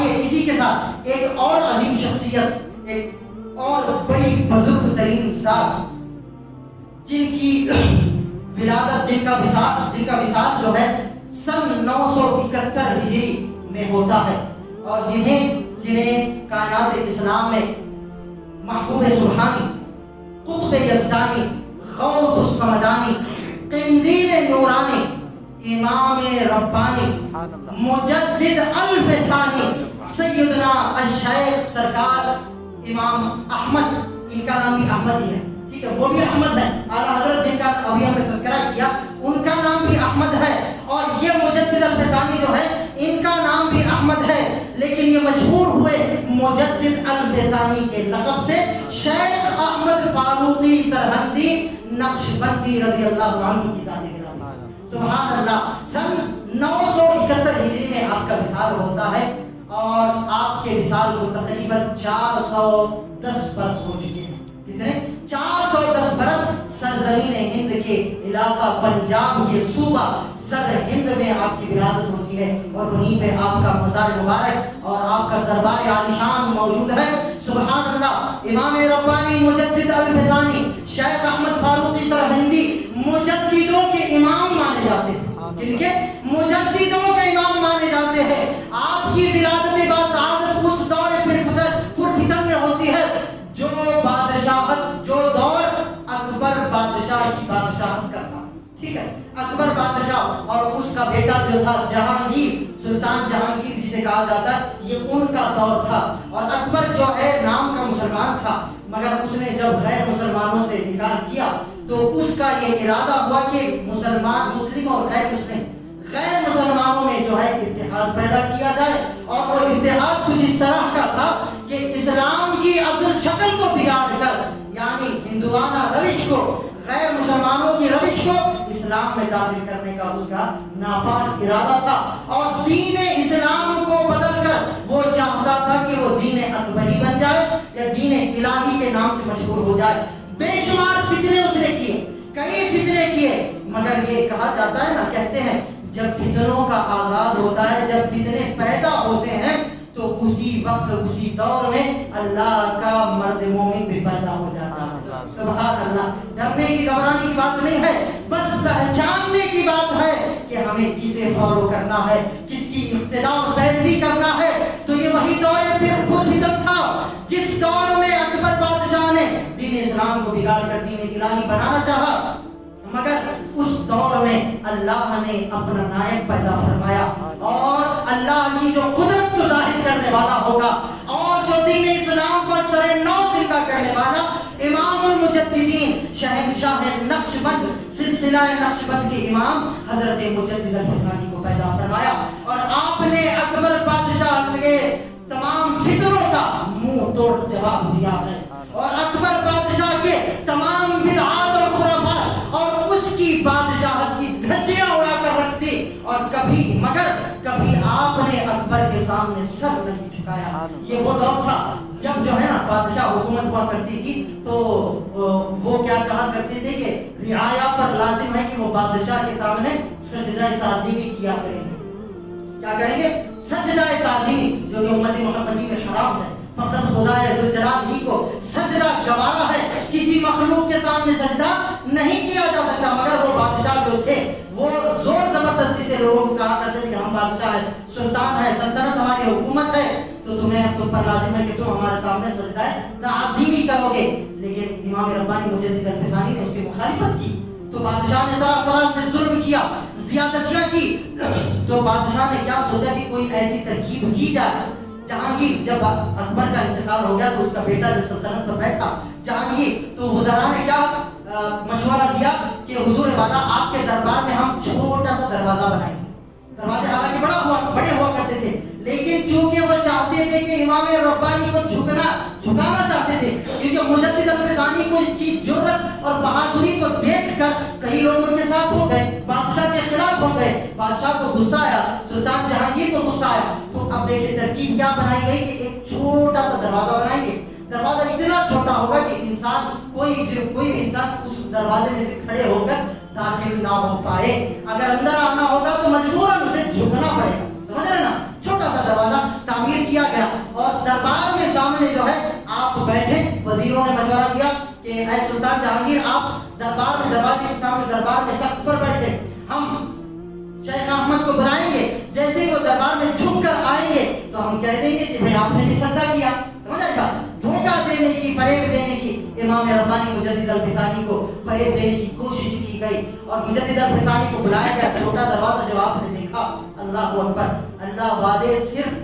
آئیے اسی کے ساتھ ایک اور عظیم شخصیت, ایک اور بڑی بزرگ ترین ذات جن کی ولادت, جن کا وصال جو ہے سن 971 ہجری میں ہوتا ہے, اور جنہیں کائنات اسلام میں محبوب سبحانی, قطب یزدانی, غوث الصمدانی, قندیل نورانی, امام ربانی, مجدد الف ثانی, سیدنا الشیخ سرکار امام احمد, ان کا نام بھی احمد ہی ہے, ٹھیک ہے, وہ بھی احمد ہے, اعلیٰ حضرت جن کا ابھی ہم نے تذکرہ کیا ان کا نام بھی احمد ہے, اور یہ مجدد الف ثانی جو ہے ان کا نام بھی احمد ہے, لیکن یہ مشہور ہوئے مجدد الف ثانی کے لقب سے شیخ احمد فاروقی سرہندی نقشبندی رضی اللہ عنہ کی ذات گرامی. سبحان اللہ. سن 971 ہجری میں آپ کا وصال ہوتا ہے, اور آپ کے وصال کو تقریباً 410 برس ہو چکے ہیں. کتنے؟ 410 برس سرزمین ہند کے علاقہ پنجاب کے صوبہ سر ہند میں آپ کی ولادت ہوتی ہے, اور وہیں پہ آپ کا مزار مبارک اور آپ کا دربار عالیشان موجود ہے. سبحان اللہ. امام ربانی مجدد الف ثانی شیخ احمد فاروقی سرہندی مجددوں کے امام مانے جاتے ہیں. جن کے مجددوں کے امام مانے جاتے ہیں. آپ کی ولادت باسعادت اس دور پرفتن میں ہوتی ہے جو بادشاہت, جو دور اکبر بادشاہ کی بادشاہت کا تھا, ٹھیک ہے, اکبر بادشاہ اور اس کا بیٹا جو تھا جہانگیر, سلطان جہانگیر جسے کہا جاتا ہے, یہ ان کا دور تھا. اور اکبر جو ہے نام کا مسلمان تھا, مگر اس نے جب غیر مسلمانوں سے نکاح کیا تو اس کا یہ ارادہ ہوا کہ مسلم اور غیر مسلمانوں میں جو ہے اتحاد پیدا کیا جائے. اور وہ اتحاد کچھ اس طرح کا تھا کہ اسلام کی اصل شکل کو بگاڑ کر, یعنی ہندوانہ روش کو, غیر مسلمانوں کی روش کو اسلام میں داخل کرنے کا اس کا ناپاک ارادہ تھا. اور دین اسلام کو بدل کر وہ چاہتا تھا کہ وہ دین اکبری بن جائے یا دین الہی کے نام سے مشہور ہو جائے. بے شمار فتنے اس نے کیے, کئی فتنے کیے, مگر یہ کہا جاتا ہے نا, کہتے ہیں جب فتنوں کا آغاز ہوتا ہے, جب فتنے پیدا ہوتے ہیں تو اسی وقت اسی دور میں اللہ کا مرد مومن بھی پیدا ہو جاتا ہے. سبحان اللہ. ڈرنے کی گھبرانے کی بات نہیں ہے, بس پہچاننے کی بات ہے کہ ہمیں کسے فالو کرنا ہے, کس کی اقتداء اور پیروی کرنا ہے. تو یہ وہی دور فتن تھا جس دور میں اکبر بادشاہ نے دین اسلام کو بگاڑ کر دین الہی بنانا چاہا, مگر اس دور میں اللہ نے اپنا نائب پیدا فرمایا, اور اللہ کی جو قدرت کو ظاہر کرنے والا ہوگا اور جو دین اسلام کو سر نو زندہ کرنے والا امام المجددین شہنشاہ نقشبند, سلسلہ نقشبند کے امام حضرت مجدد الف ثانی کو پیدا فرمایا. اور آپ نے اکبر بادشاہ کے تمام فتنوں کا منہ توڑ جواب دیا ہے, اور اکبر بادشاہ کے تمام بدعات اور خرافات اور اس کی بادشاہت کی دھجیاں اڑا کر رکھ دی, اور کبھی آپ نے اکبر کے سامنے سر نہیں جھکایا. یہ وہ دور تھا جب جو ہے نا بادشاہ حکومت ہوا کرتی تھی تو وہ کیا کہا کرتے تھے کہ رعایا پر لازم ہے کہ وہ بادشاہ کے سامنے سجدہ تعظیمی کیا کریں گے. کیا کریں گے؟ سجدہ تعظیمی, جو کہ امت محمدی میں حرام ہے. فقط خدا ذوالجلال ہی کو سجدہ گوارا ہے, کسی مخلوق کے سامنے سجدہ نہیں کیا جا سکتا. مگر وہ بادشاہ جو تھے وہ زور زبردستی سے لوگوں کو کہا کرتے تھے کہ ہم بادشاہ ہیں, سلطان ہے, سلطنت ہماری حکومت ہے, تو تم پر لازم ہے کہ تم ہمارے سامنے سجدہ تعظیمی کرو گے. لیکن امام ربانی مجدد الف ثانی نے اس کی مخالفت کی, تو بادشاہ نے طرح طرح سے ظلم کیا, زیادتیاں کی. تو بادشاہ نے کیا سوچا کہ کوئی ایسی ترکیب کی جائے. جہانگیر, جب اکبر کا انتقال ہو گیا تو اس کا بیٹا جب سلطنت پر بیٹھا جہانگیر, تو وزراء نے کیا مشورہ دیا کہ حضور والا آپ کے دربار میں ہم چھوٹا سا دروازہ بنائیں گے. دروازے حالانکہ بڑے ہوا کرتے تھے, لیکن چونکہ وہ چاہتے تھے کہ امام ربانی کو جھکانا چاہتے تھے, کیونکہ مجدد الف ثانی کو کی جرأت اور بہادری کو دیکھ کر کئی لوگ ان کے ساتھ ہو گئے, بادشاہ کے خلاف ہو گئے. بادشاہ کو غصہ آیا, سلطان جہانگیر کو غصہ آیا. تو اب دیکھیں ترکیب کیا بنائی گئی کہ ایک چھوٹا سا دروازہ بنائیں گے. دروازہ اتنا چھوٹا ہوگا کہ انسان کوئی بھی انسان اس دروازے میں سے کھڑے ہو کر داخل نہ ہو پائے. اگر اندر آنا ہوگا تو مجبوراً اسے جھکنا پڑے گا. سمجھ رہے نا؟ چھوٹا سا دروازہ تعمیر کیا کہ اے سلطان جہانگیر آپ دربار میں دروازے کے سامنے دربار میں تخت پر بیٹھے، ہم شیخ احمد کو بلائیں گے، جیسے ہی وہ دربار میں جھک کر آئیں گے تو ہم کہہ دیں گے کہ بھئی آپ نے بھی سجدہ کیا. سمجھ آئے گا؟ دھوکہ دینے کی، فریب دینے کی امام ربانی مجدد الفسانی کو فریب دینے کی کوشش کی گئی اور مجدد الفسانی کو بلایا گیا. چھوٹا دروازہ جب آپ نے دیکھا، اللہ اکبر، اللہ والے صرف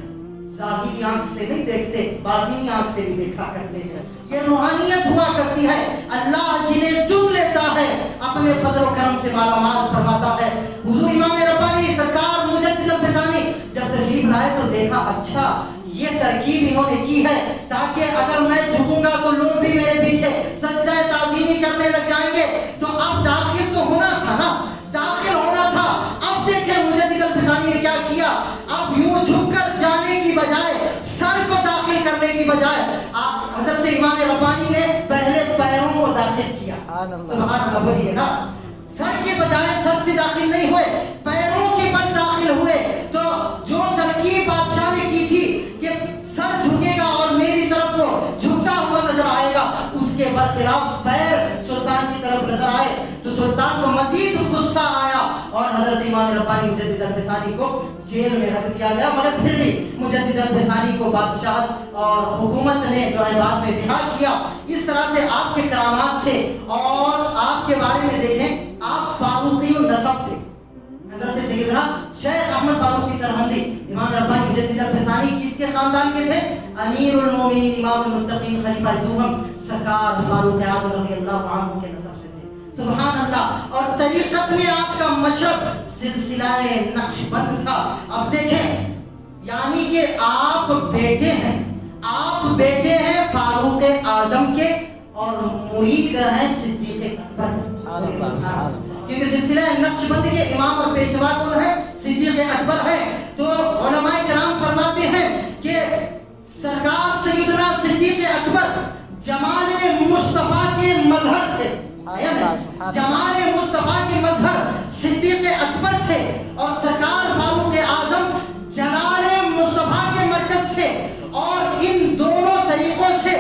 ظاہری آنکھ سے نہیں دیکھتے، باطنی آنکھ سے بھی دیکھا کرتے ہیں. یہ روحانیت ہوا کرتی ہے. اللہ جنہیں چن لیتا ہے اپنے فضل و کرم سے مالا مال فرماتا ہے. حضور امام ربانی سرکار مجدد الفسانی جب تشریف لائے تو دیکھا اچھا یہ ترکیب انہوں نے کی ہے تاکہ اگر میں جھکوں گا تو لوگ بھی میرے پیچھے سجدہ تعظیمی کرنے لگ جائیں گے. تو اب داخل تو ہونا تھا نا، داخل ہونا تھا. اب دیکھیں مجدد الفسانی نے کیا کیا، اب یوں جھک کر جانے کی بجائے، سر کو داخل کرنے کی بجائے حضرت امام ربانی نے پہلے پیروں کو داخل کیا. سبحان اللہ بولیے نا. سر کے بجائے سر سے داخل نہیں ہوئے، پیروں کے بل داخل ہوئے. تو جو ترکیب بادشاہ نے کی تھی کہ سر جھکے گا اور میری طرف کو جھکتا ہوا نظر آئے گا، اس کے برخلاف پیر سلطان کی طرف نظر آئے تو سلطان کو مزید غصہ آیا اور حضرت امام ربانی مجدد الفسانی کو جیل میں رکھ دیا گیا. مگر پھر بھی مجدد الفسانی کو بادشاہت اور حکومت نے جو ہے بعد میں رہا کیا. اس طرح سے آپ کے کرامات تھے. اور آپ کے بارے میں دیکھیں، آپ فاروقی النسب تھے. حضرت سیدنا شیخ احمد فاروقی سرہندی امام ربانی مجدد الفسانی کس کے خاندان کے تھے؟ امیر المومنین امام المتقین خلیفہ دوم سرکار فاروق اعظم رضی اللہ عنہ کے نسب سے تھے. سبحان اللہ. اور طریقت میں آپ کا مشرب سلسلہ نقشبند تھا. اب دیکھیں یعنی کہ آپ بیٹے ہیں فاروق اعظم کے اور مرید ہیں صدیق اکبر. کیونکہ سلسلہ نقشبند کے امام اور پیشوا کون ہے؟ صدیق اکبر ہے. تو علماء کرام فرماتے ہیں کہ سرکار سیدنا صدیق اکبر جمال مصطفیٰ کے مظہر تھے. جمال مصطفیٰ کے مظہر صدیق اکبر تھے اور سرکار فاروق اعظم جلال مصطفیٰ کے مرکز تھے. اور ان دونوں طریقوں سے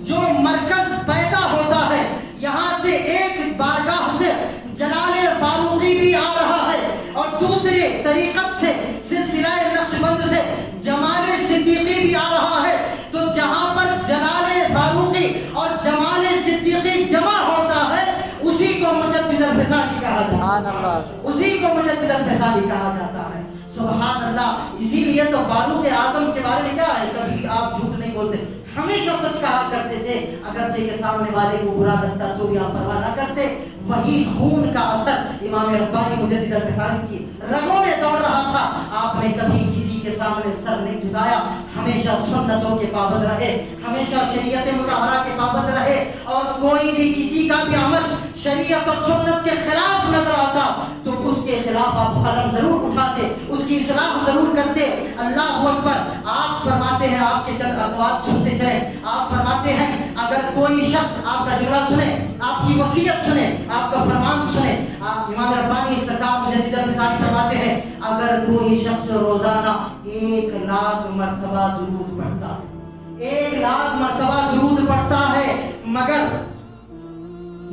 جو مرکز پیدا ہوتا ہے، یہاں سے ایک بارگاہ سے جلال فاروقی بھی آ رہا ہے اور دوسری طریقت سے سلسلہ نقشبند سے جمال صدیقی بھی آ رہا ہے. تو جہاں پر جلال فاروقی اور جمال صدیقی جمع ہوتا ہے اسی کو مجدد الفسانی کہا جاتا ہے. اسی کو مجدد الفسانی کہا جاتا ہے. سبحان اللہ. اسی لیے تو فاروق اعظم کے بارے میں کیا ہے، کبھی آپ جھوٹ نہیں بولتے، ہمیشہ سچ کہا کرتے تھے. اگرچہ کہ سامنے والے کو برا لگتا تو یا پرواہ نہ کرتے. وہی خون کا اثر امام ربانی مجدد الفسانی کی رگوں میں دوڑ رہا تھا. آپ نے کبھی کسی کے سامنے سر نہیں جھکایا، ہمیشہ سنتوں کے پابند رہے، ہمیشہ شریعت مطہرہ کے پابند رہے. اور کوئی بھی کسی کا بھی عمل شریعت اور سنت کے خلاف نظر آتا تو اس کے خلاف آپ قلم ضرور اٹھاتے، اس کی اصلاح ضرور کرتے. اللہ اکبر. آپ فرماتے ہیں، آپ کے چند اقوال سنتے چلیں، آپ فرماتے ہیں اگر کوئی شخص آپ کا جملہ سنے، آپ کی وصیت سنے، آپ کا فرمان سنے، امام ربانی سرکار مجدد الفسانی فرماتے ہیں اگر کوئی شخص روزانہ 1,00,000 مرتبہ درود پڑھتا ہے، 1,00,000 مرتبہ درود پڑھتا ہے، مگر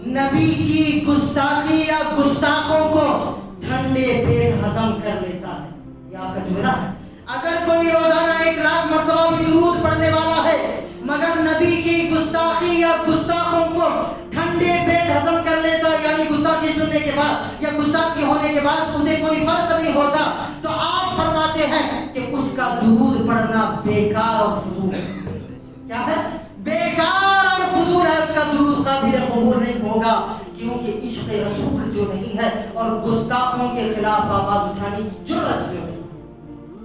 نبی کی گستاخی یا گستاخوں کو ٹھنڈے پیٹ ہضم کر لیتا ہے. یہ آپ کا جملہ ہے. اگر کوئی روزانہ 1,00,000 مرتبہ بھی درود پڑھنے والا ہے مگر نبی کی گستاخی یا گستاخوں کو ٹھنڈے پیٹ ہضم کر لیتا، یعنی گستاخی سننے کے بعد یا گستاخی ہونے کے بعد اسے کوئی فرق نہیں ہوتا، تو آپ فرماتے ہیں کہ اس کا درود پڑھنا بیکار اور فضول ہے. کیا ہے؟ بیکار اور فضول ہے. اس کا درود قابل قبول نہیں ہوگا کیونکہ عشق رسول جو نہیں ہے اور گستاخوں کے خلاف آواز اٹھانے کی جرأت جو ہے.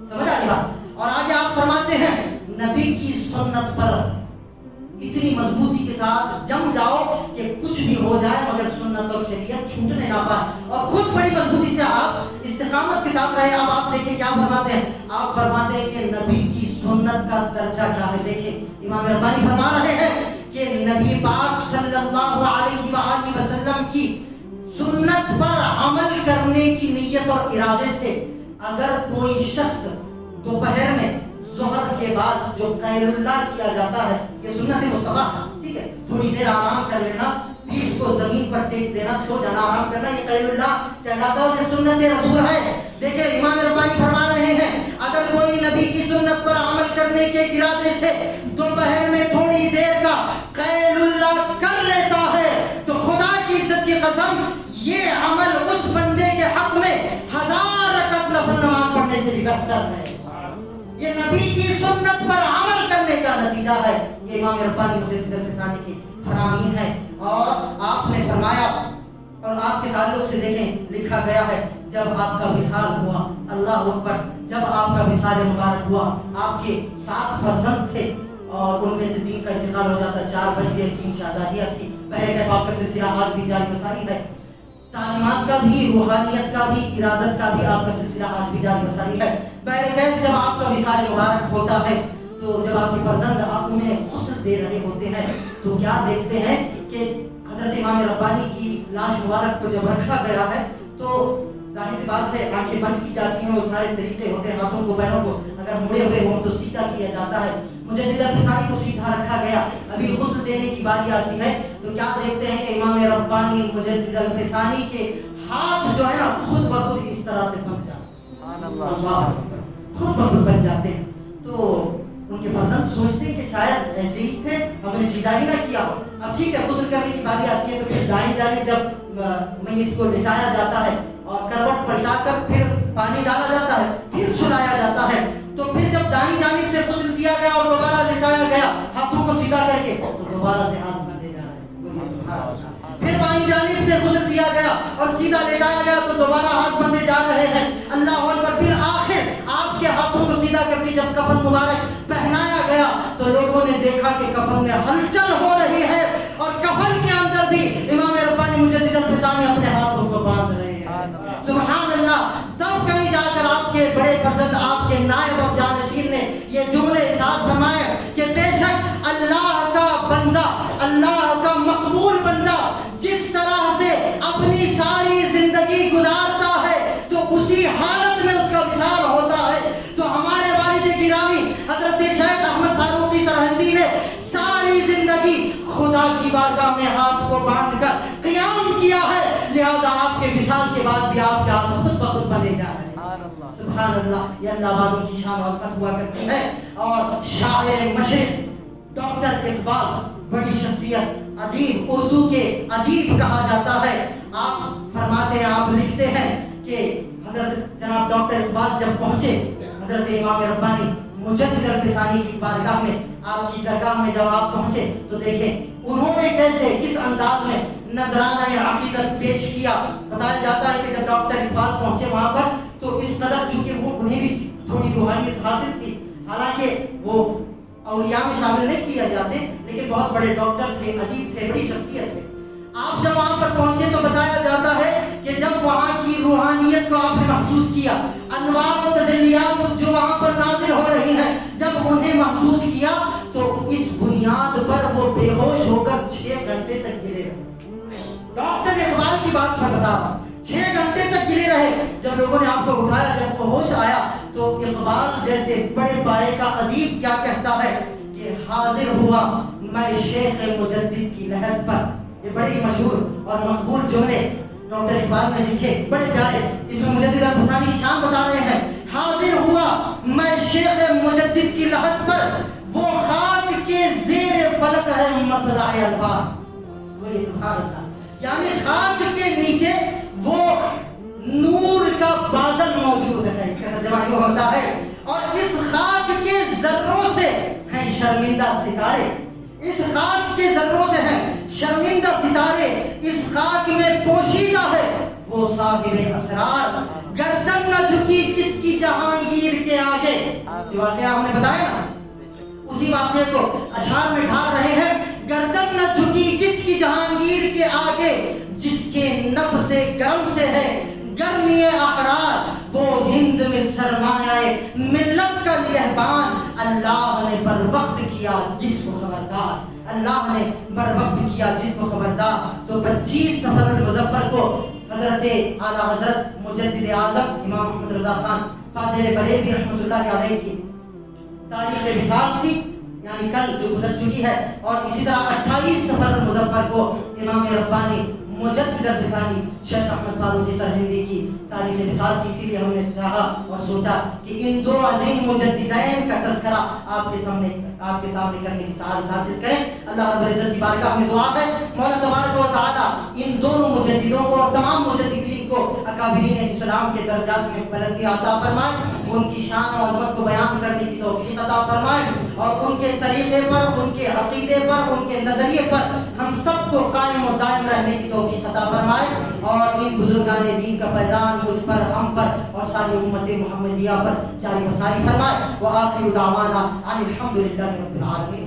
سمجھ آئی بات؟ اور آگے آپ فرماتے ہیں نبی کی سنت پر اتنی مضبوطی کے ساتھ جم جاؤ کہ کچھ بھی ہو جائے مگر سنت اور شریعت چھوٹنے نہ پائے. اور خود بڑی مضبوطی سے آپ استقامت کے ساتھ رہے. اب آپ دیکھیں کیا فرماتے ہیں. آپ فرماتے ہیں کہ نبی کی سنت کا درجہ کیا ہے. دیکھیں امام ربانی فرما رہے ہیں کہ نبی پاک صلی اللہ علیہ وآلہ وسلم کی سنت پر عمل کرنے کی نیت اور ارادے سے اگر کوئی شخص دوپہر میں ظہر کے بعد جو قیل اللہ کیا جاتا ہے یہ سنت مصطفیٰ، ٹھیک ہے، تھوڑی دیر آرام کر لینا، پیٹھ کو زمین پر ٹیک دینا، سو جانا، آرام کرنا، یہ قیل اللہ کہلاتا ہے اور یہ سنت رسول ہے۔ دیکھیں امام ربانی فرما رہے ہیں اگر کوئی نبی کی سنت پر عمل کرنے کے ارادے سے دوپہر میں تھوڑی دیر کا قیل اللہ کر لیتا ہے تو خدا کی عزت کی قسم یہ عمل اس بندے کے حق میں 1000 رکعت نفل نماز پڑھنے سے بھی بہتر ہے۔ یہ نبی کی سنت پر عمل کرنے کا نتیجہ ہے۔ یہ امام ربانی مجدد الفسانی کی فرامین ہے۔ اور آپ نے فرمایا اور آپ کے تعلق سے دیکھیں لکھا گیا ہے جب آپ کا وصال ہوا، اللہ اکبر، جب آپ کا وصال مبارک ہوا آپ کے 7 فرزند تھے اور ان میں سے 3 کا انتقال ہو جاتا، 4 بچ گئے، 3 شہزادیاں تھیں۔ بہرکیف آپ کا سلسلہ آج بھی جاری و ساری ہے، تعلیمات کا بھی، روحانیت کا بھی، ارادت کا بھی آپ کا سلسلہ آج بھی جاری و ساری ہے۔ بہرکیف جب آپ کا وصال مبارک ہوتا ہے تو جب آپ کے فرزند آپ انہیں غسل دے رہے ہوتے ہیں تو کیا دیکھتے ہیں کہ حضرت امام ربانی کی لاش مبارک کو جب رکھا گیا ہے تو ظاہر سی بات ہے آنکھیں بند کی جاتی ہیں، وہ سارے طریقے ہوتے ہیں، ہاتھوں کو پیروں کو اگر مڑے ہوئے ہوں تو سیدھا کیا جاتا ہے، مجدد الفسانی کو سیدھا رکھا گیا، ابھی غسل دینے کی باری آتی ہے تو کیا دیکھتے ہیں کہ امام ربانی مجدد الفسانی کے ہاتھ جو ہے نا خود بخود اس طرح سے بن جاتے ہیں، خود بخود بن جاتے ہیں۔ تو ان کے فرزند سوچتے ہیں کہ شاید ایسے ہی تھے، ہم نے سیدھا ہی نہ کیا ہو۔ اب ٹھیک ہے غسل کرنے کی باری آتی ہے تو پھر دائیں جانب جب میت کو لٹایا جاتا ہے اور کروٹ پلٹا کر پھر پانی ڈالا جاتا ہے، پھر سلایا جاتا ہے، تو پھر جب دائیں جانب سے غسل دیا گیا اور دوبارہ لٹایا گیا ہاتھوں کو سیدھا کر کے تو دوبارہ سے ہاتھ بندھے جا رہے ہیں، پھر بائیں جانب سے غسل دیا گیا اور سیدھا لٹایا گیا تو دوبارہ ہاتھ بندھے جا رہے ہیں۔ اللہ اکبر، بالآخر آپ کے ہاتھوں کو سیدھا کر کے جب کفن مبارک پہنایا گیا تو لوگوں نے دیکھا کہ کفن میں ہلچل ہو رہی ہے اور کفن کے اندر بھی امام ربانی مجدد الفسانی اپنے ہاتھوں کو باندھ رہے ہیں۔ سبحان اللہ۔ تب کہیں جا کر آپ کے بڑے فرزند، آپ کے نائب اور جانشین نے یہ جملے ارشاد فرمائے کہ بے شک اللہ کا بندہ، اللہ کا مقبول بندہ جس طرح سے اپنی ساری زندگی گزارتا ہے تو اسی حالت میں اس کا وصال ہوتا ہے۔ تو ہمارے والد گرامی حضرت شیخ احمد فاروقی سرہندی نے ساری زندگی خدا کی بارگاہ میں ہاتھ کو باندھ کر قیام کیا ہے، لہذا آپ کے وصال کے بعد بھی آپ کے ہاتھ خود بخود بندھے جا رہے ہیں۔ سبحان اللہ، یہ اللہ والوں کی شان و عظمت ہوا کرتی ہے۔ اور شاعر مشرق ڈاکٹر اقبال، بڑی شخصیت، ادیب، اردو کے ادیب کہا جاتا ہے، آپ فرماتے ہیں، آپ لکھتے ہیں کہ حضرت جناب ڈاکٹر اقبال جب پہنچے حضرت امام ربانی مجدد الفسانی کی بارگاہ میں، آپ کی درگاہ میں جب آپ پہنچے تو دیکھیں انہوں نے کیسے، کس انداز میں نذرانہ عقیدت پیش کیا۔ بتایا جاتا ہے کہ جب ڈاکٹر اقبال پہنچے وہاں پر تو اس قدر چونکہ وہ انہیں بھی تھوڑی روحانیت حاصل تھی، حالانکہ وہ اولیاء میں شامل نہیں کیا جاتے لیکن بہت بڑے ڈاکٹر تھے، ادیب تھے، بڑی شخصیت تھے۔ آپ جب وہاں پر پہنچے تو بتایا جاتا ہے کہ جب وہاں کی روحانیت کو آپ نے محسوس کیا، انوار و تجلیات جو وہاں پر نازل ہو رہی ہیں جب انہیں محسوس کیا تو اس بنیاد پر وہ بے ہوش ہو کر 6 گھنٹے تک گرے رہے۔ ڈاکٹر اقبال کی بات میں بتا رہا ہوں، 6 گھنٹے تک گرے رہے۔ جب لوگوں نے آپ کو اٹھایا، جب وہ ہوش آیا تو اقبال جیسے بڑے پائے کا ادیب کیا کہتا ہے کہ حاضر ہوا میں شیخ مجدد کی لحد پر۔ یہ بڑے ہی مشہور اور مقبول جملے ڈاکٹر اقبال نے لکھے، بڑے پیارے، اس میں مجدد الفسانی کی شان بتا رہے ہیں۔ حاضر ہوا میں شیخ مجدد کی لحد پر، وہ خاک کے زیر فلک ہے مطلع انوار۔ بولے سبحان اللہ، یعنی خاک کے نیچے وہ نور کا بادل موجود ہے، اس کا ترجمہ یہ ہوتا ہے، اور اس خاک کے ذروں سے ہیں شرمندہ ستارے، اس خاک کے ذروں سے ہیں شرمندہ ستارے، اس خاک میں پوشیدہ ہے وہ صاحب اسرار، گردن نہ جھکی جس کی جہانگیر کے آگے۔ جو واقعہ ہم نے بتایا نا، اسی واقعے کو اشعار میں ڈھال رہے ہیں، گردن نہ جھکی جس کی جہانگیر کے آگے، جس کے نفس گرم سے ہے گرمی اقرار، وہ ہند میں سرمایہ ملت کا نگہبان، اللہ نے بر وقت کیا جس کو خبردار، اللہ نے بر وقت کیا جس کو خبردار۔ تو 25 سفر المظفر کو حضرت اعلیٰ حضرت مجدد اعظم امام محمد رضا خان فاضل بریلوی رحمۃ اللہ علیہ کی تاریخ وصال تھی، یعنی کل جو گزر چکی ہے، اور اسی طرح 28 سفر مظفر کو امام ربانی مجدد الفانی شیخ احمد فاروقی سرہندی کی تاریخ وصال تھی۔ اسی لیے ہم نے چاہا اور سوچا کہ ان دو عظیم مجددین کا تذکرہ آپ کے سامنے کرنے کی سعادت حاصل کریں۔ اللہ رب العزت کی بارگاہ میں دعا ہے مولا تبارک و تعالی ان دونوں مجددوں کو اور تمام مجددین کو اکابرین اسلام کے درجات میں بلندی عطا فرمائے، ان کی شان و عظمت کو بیان کرنے کی توفیق عطا فرمائے، اور ان کے طریقے پر، ان کے عقیدے پر، ان کے نظریے پر ہم سب کو قائم و دائم رہنے کی توفیق عطا فرمائے، اور ان بزرگان دین کا فیضان مجھ پر، ہم پر اور ساری امت محمدیہ پر جاری و ساری فرمائے۔ وآخر دعوانا ان الحمد للہ رب العالمین۔